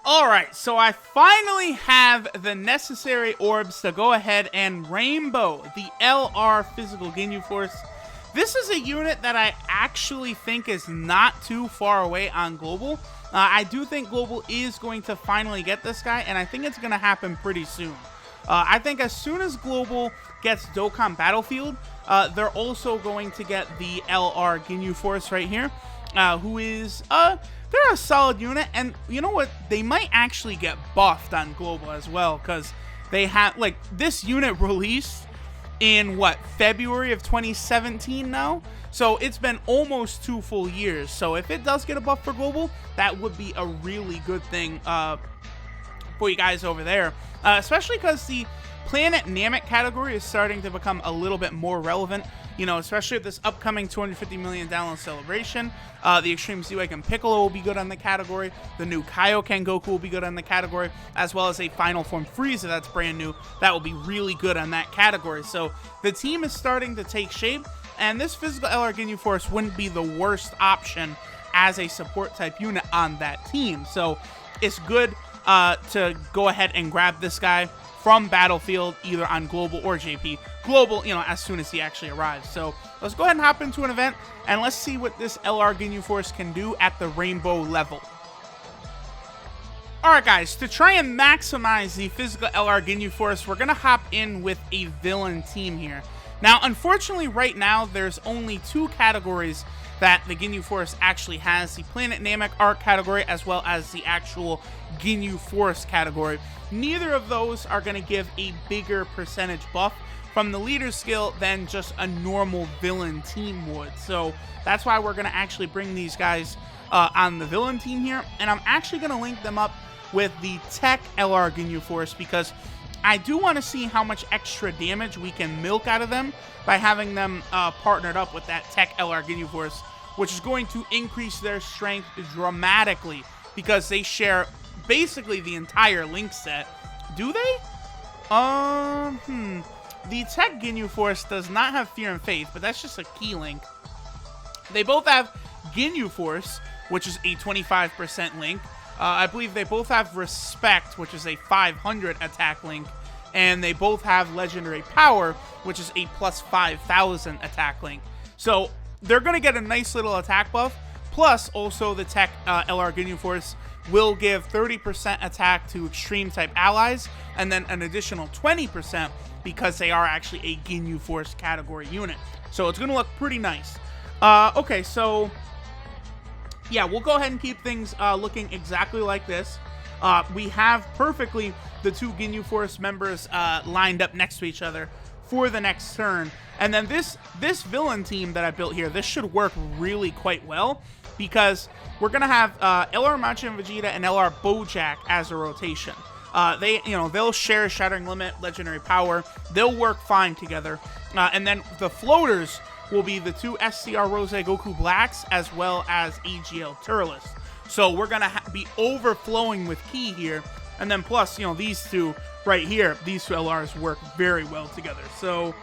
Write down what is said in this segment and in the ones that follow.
Alright, so I finally have the necessary orbs to go ahead and rainbow the LR Physical Ginyu Force. This is a unit that I actually think is not too far away on Global. I do think Global is going to finally get this guy, and I think it's going to happen pretty soon. I think as soon as Global gets Dokkan Battlefield, they're also going to get the LR Ginyu Force right here, who is, they're a solid unit, and you know what? They might actually get buffed on Global as well, because they have, like, this unit released in, what, February of 2017 now? So it's been almost 2 full years. So if it does get a buff for Global, that would be a really good thing for you guys over there. Especially because the Planet Namek category is starting to become a little bit more relevant. You know, especially with this upcoming 250 million download celebration. The Extreme Z-Wagon Piccolo will be good on the category. The new Kaioken Goku will be good on the category. As well as a Final Form Frieza that's brand new. That will be really good on that category. So the team is starting to take shape. And this Physical LR Ginyu Force wouldn't be the worst option as a support type unit on that team. So it's good to go ahead and grab this guy from Battlefield, either on Global or JP. Global, you know, as soon as he actually arrives. So let's go ahead and hop into an event, and let's see what this LR Ginyu Force can do at the Rainbow level. Alright guys, to try and maximize the Physical LR Ginyu Force, we're going to hop in with a villain team here. Now, unfortunately, right now, there's only 2 categories that the Ginyu Force actually has. The Planet Namek Arc category, as well as the actual Ginyu Force category. Neither of those are going to give a bigger percentage buff from the leader skill than just a normal villain team would. So that's why we're going to actually bring these guys on the villain team here. And I'm actually going to link them up with the Tech LR Ginyu Force, because I do want to see how much extra damage we can milk out of them by having them partnered up with that Tech LR Ginyu Force, which is going to increase their strength dramatically because they share basically the entire link set. Do they? The Tech Ginyu Force does not have Fear and Faith, but that's just a key link. They both have Ginyu Force, which is a 25% link. I believe they both have Respect, which is a 500 attack link, and they both have Legendary Power, which is a plus 5,000 attack link. So they're going to get a nice little attack buff, plus also the Tech LR Ginyu Force will give 30% attack to Extreme type allies, and then an additional 20% because they are actually a Ginyu Force category unit. So it's going to look pretty nice. Okay, so yeah, we'll go ahead and keep things looking exactly like this. We have perfectly the 2 Ginyu Force members lined up next to each other for the next turn. And then this villain team that I built here, this should work really quite well, because we're going to have LR Machin Vegeta and LR Bojack as a rotation. They'll share Shattering Limit, Legendary Power. They'll work fine together. And then the floaters will be the 2 SCR Rose Goku Blacks, as well as EGL Turles. So we're going to be overflowing with Ki here. And then plus, you know, these 2 right here, these 2 LRs work very well together. So,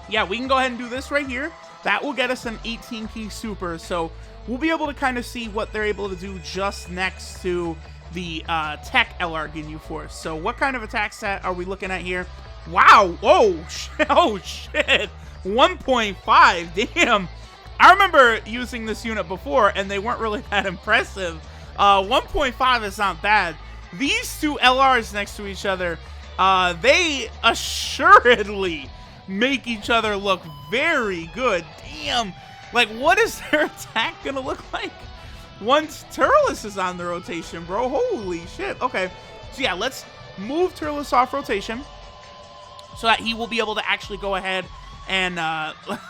yeah, we can go ahead and do this right here. That will get us an 18 Ki Super. So we'll be able to kind of see what they're able to do just next to the Tech LR Ginyu Force. So what kind of attack stat are we looking at here? Wow. Oh, shit. 1.5. Damn. I remember using this unit before, and they weren't really that impressive. 1.5 is not bad. These 2 LRs next to each other, they assuredly make each other look very good. Damn. Like, what is their attack going to look like once Turles is on the rotation, bro? Holy shit. Okay. So, yeah, let's move Turles off rotation so that he will be able to actually go ahead and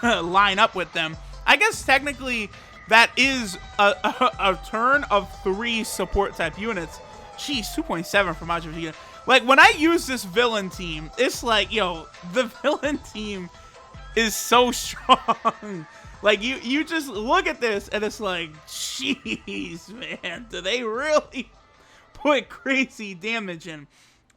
line up with them. I guess technically that is a turn of 3 support type units. Jeez, 2.7 for Majin Vegeta. Like, when I use this villain team, it's like, yo, the villain team is so strong. Like, you just look at this, and it's like, jeez, man, do they really put crazy damage in?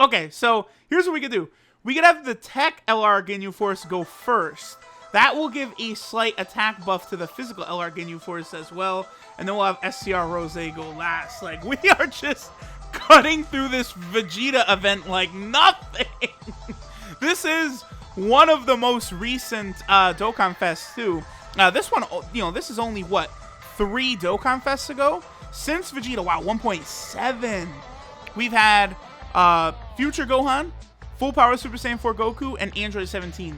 Okay, so here's what we could do. We could have the Tech LR Ginyu Force go first. That will give a slight attack buff to the physical LR Ginyu Force as well. And then we'll have SCR Rose go last. Like, we are just cutting through this Vegeta event like nothing. This is one of the most recent Dokkan Fest too. This one, you know, this is only, what, 3 Dokkan Fests ago? Since Vegeta, wow, 1.7. We've had Future Gohan, Full Power Super Saiyan 4 Goku, and Android 17.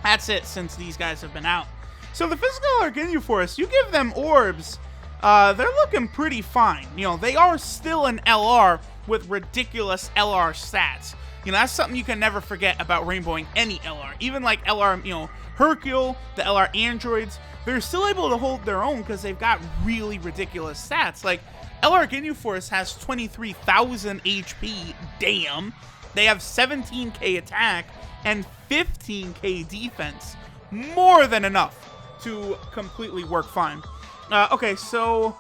That's it since these guys have been out. So the physical LR Ginyu Force, you give them orbs, they're looking pretty fine. You know, they are still an LR with ridiculous LR stats. You know, that's something you can never forget about rainbowing any LR. Even like LR, you know, Hercule, the LR androids, they're still able to hold their own because they've got really ridiculous stats. Like, LR Ginyu Force has 23,000 HP, damn. They have 17k attack and 15k defense. More than enough to completely work fine. Okay, so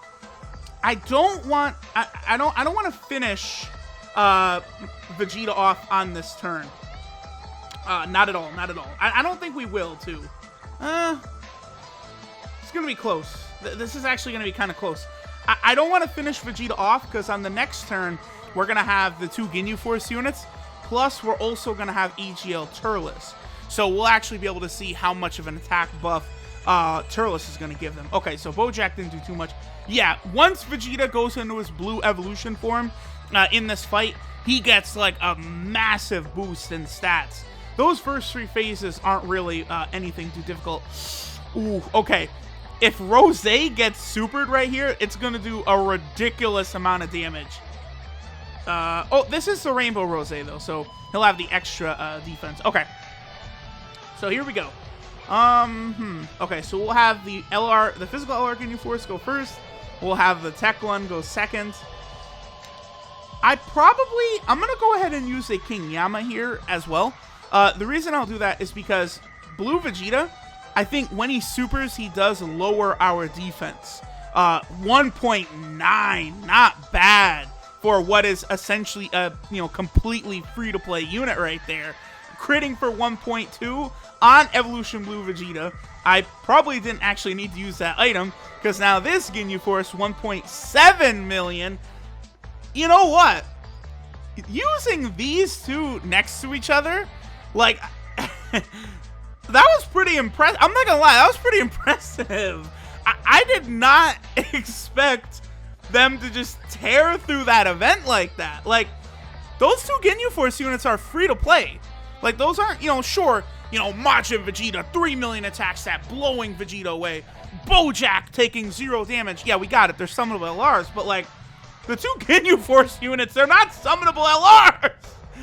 I don't want to finish Vegeta off on this turn. Not at all, not at all. I don't think we will, too. It's going to be close. This is actually going to be kind of close. I don't want to finish Vegeta off, because on the next turn, we're going to have the 2 Ginyu Force units, plus we're also going to have EGL Turles. So we'll actually be able to see how much of an attack buff Turles is going to give them. Okay, so Bojack didn't do too much. Yeah, once Vegeta goes into his blue evolution form in this fight, he gets like a massive boost in stats. Those first 3 phases aren't really anything too difficult. Ooh, okay. If Rose gets supered right here, it's going to do a ridiculous amount of damage. Oh, this is the Rainbow Rose, though, so he'll have the extra defense. Okay. So here we go. Okay, so we'll have the physical LR Ginyu Force go first. We'll have the tech one go second. I'm going to go ahead and use a King Yama here as well. The reason I'll do that is because Blue Vegeta, I think when he supers, he does lower our defense. 1.9, not bad for what is essentially a, you know, completely free-to-play unit right there. Critting for 1.2 on Evolution Blue Vegeta. I probably didn't actually need to use that item, because now this Ginyu Force, 1.7 million. You know what? Using these two next to each other, like, that was pretty impressive. I'm not gonna lie, that was pretty impressive. I did not expect them to just tear through that event like that. Like, those 2 Ginyu Force units are free to play. Like, those aren't, you know, sure, you know, Majin Vegeta, 3 million attack stat, blowing Vegeta away. Bojack taking 0 damage. Yeah, we got it. They're summonable LRs, but, like, the 2 Ginyu Force units, they're not summonable LRs!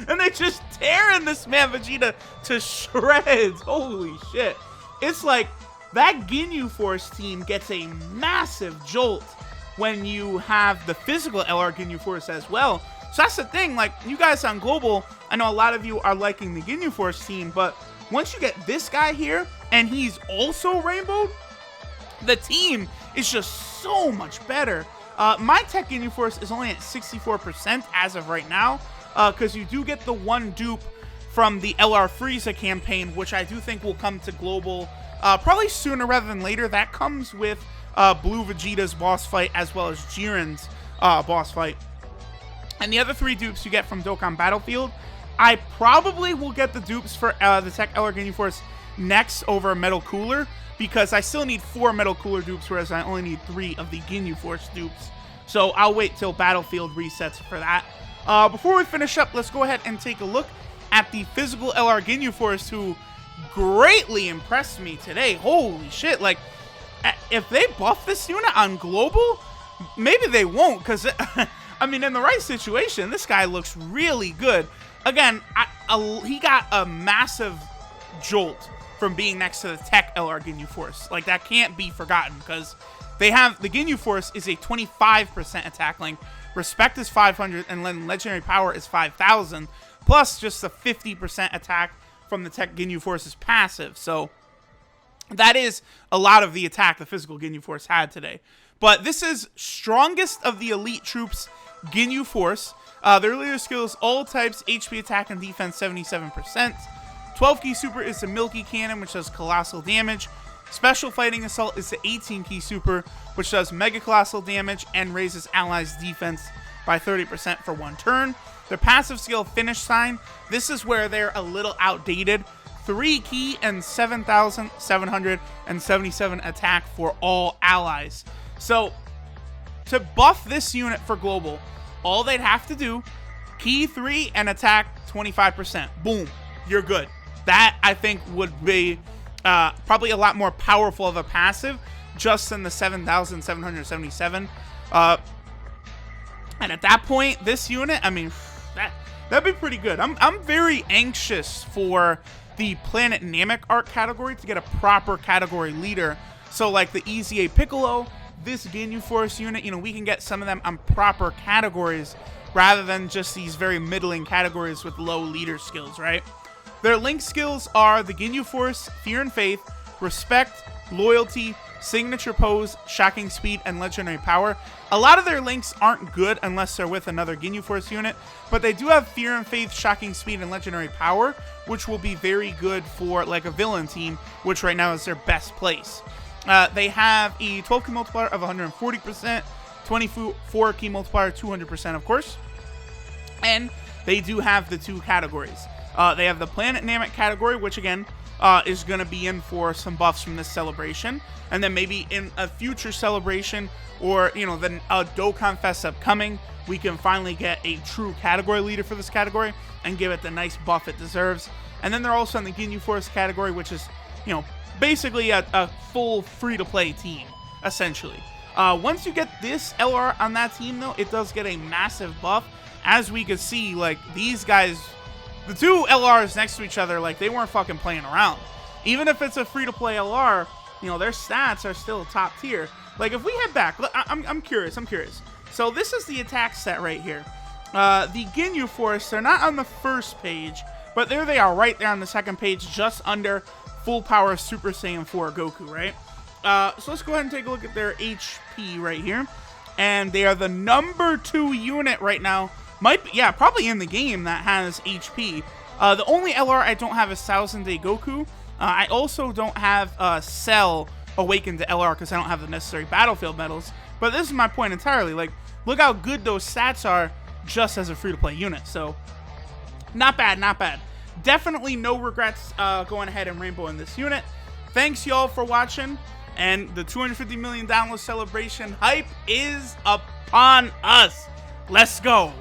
And they just tearing this man Vegeta to shreds. Holy shit. It's like, that Ginyu Force team gets a massive jolt when you have the physical LR Ginyu Force as well. So that's the thing, like, you guys on Global, I know a lot of you are liking the Ginyu Force team, but once you get this guy here, and he's also rainbowed, the team is just so much better. My Tech Ginyu Force is only at 64% as of right now, because you do get the 1 dupe from the LR Frieza campaign, which I do think will come to Global probably sooner rather than later. That comes with Blue Vegeta's boss fight, as well as Jiren's boss fight. And the other 3 dupes you get from Dokkan Battlefield, I probably will get the dupes for the Tech LR Ginyu Force next over Metal Cooler, because I still need 4 Metal Cooler dupes, whereas I only need 3 of the Ginyu Force dupes. So I'll wait till Battlefield resets for that. Before we finish up, let's go ahead and take a look at the physical LR Ginyu Force, who greatly impressed me today. Holy shit, like, if they buff this unit on Global, maybe they won't, because, I mean, in the right situation, this guy looks really good. Again, he got a massive jolt from being next to the Tech LR Ginyu Force. Like, that can't be forgotten, because they have, the Ginyu Force is a 25% attack link, Respect is 500, and then Legendary Power is 5,000, plus just a 50% attack from the Tech Ginyu Force's passive. So that is a lot of the attack the physical Ginyu Force had today. But this is strongest of the elite troops Ginyu Force. Their leader skills, all types, HP attack and defense 77%. 12 key super is the Milky Cannon, which does colossal damage. Special Fighting Assault is the 18 key super, which does mega colossal damage and raises allies' defense by 30% for 1 turn. Their passive skill, Finish Sign, this is where they're a little outdated. 3 key and 7,777 attack for all allies. So, to buff this unit for global, all they'd have to do, key 3 and attack 25%. Boom, you're good. That, I think, would be probably a lot more powerful of a passive just than the 7,777. And at that point, this unit, I mean, that'd be pretty good. I'm very anxious for the Planet Namek art category to get a proper category leader. So like the EZA Piccolo, this Ginyu Force unit, you know, we can get some of them on proper categories rather than just these very middling categories with low leader skills, right? Their link skills are the Ginyu Force, Fear and Faith, Respect, Loyalty, Signature Pose, Shocking Speed, and Legendary Power. A lot of their links aren't good unless they're with another Ginyu Force unit, but they do have Fear and Faith, Shocking Speed, and Legendary Power, which will be very good for like a villain team, which right now is their best place. They have a 12 key multiplier of 140%, 24 key multiplier 200%, of course, and they do have the 2 categories. They have the Planet Namek category, which again is going to be in for some buffs from this celebration, and then maybe in a future celebration or, you know, then a Dokkan Fest upcoming, we can finally get a true category leader for this category and give it the nice buff it deserves. And then they're also in the Ginyu Force category, which is, you know, basically a full free-to-play team, essentially. Once you get this LR on that team, though, it does get a massive buff. As we could see, like, these guys, the 2 LRs next to each other, like, they weren't fucking playing around. Even if it's a free-to-play LR, you know, their stats are still top tier. Like, if we head back, I'm curious. So this is the attack set right here. The Ginyu Force, they're not on the first page, but there they are, right there on the second page, just under full power Super Saiyan 4 Goku, right? So let's go ahead and take a look at their HP right here. And they are the number 2 unit right now. Might be, yeah, probably in the game that has HP. The only LR I don't have is 1000 Day Goku. I also don't have Cell Awakened to LR because I don't have the necessary battlefield medals. But this is my point entirely. Like, look how good those stats are just as a free-to-play unit. So, not bad, not bad. Definitely no regrets going ahead and rainbowing this unit. Thanks, y'all, for watching. And the 250 million download celebration hype is upon us. Let's go.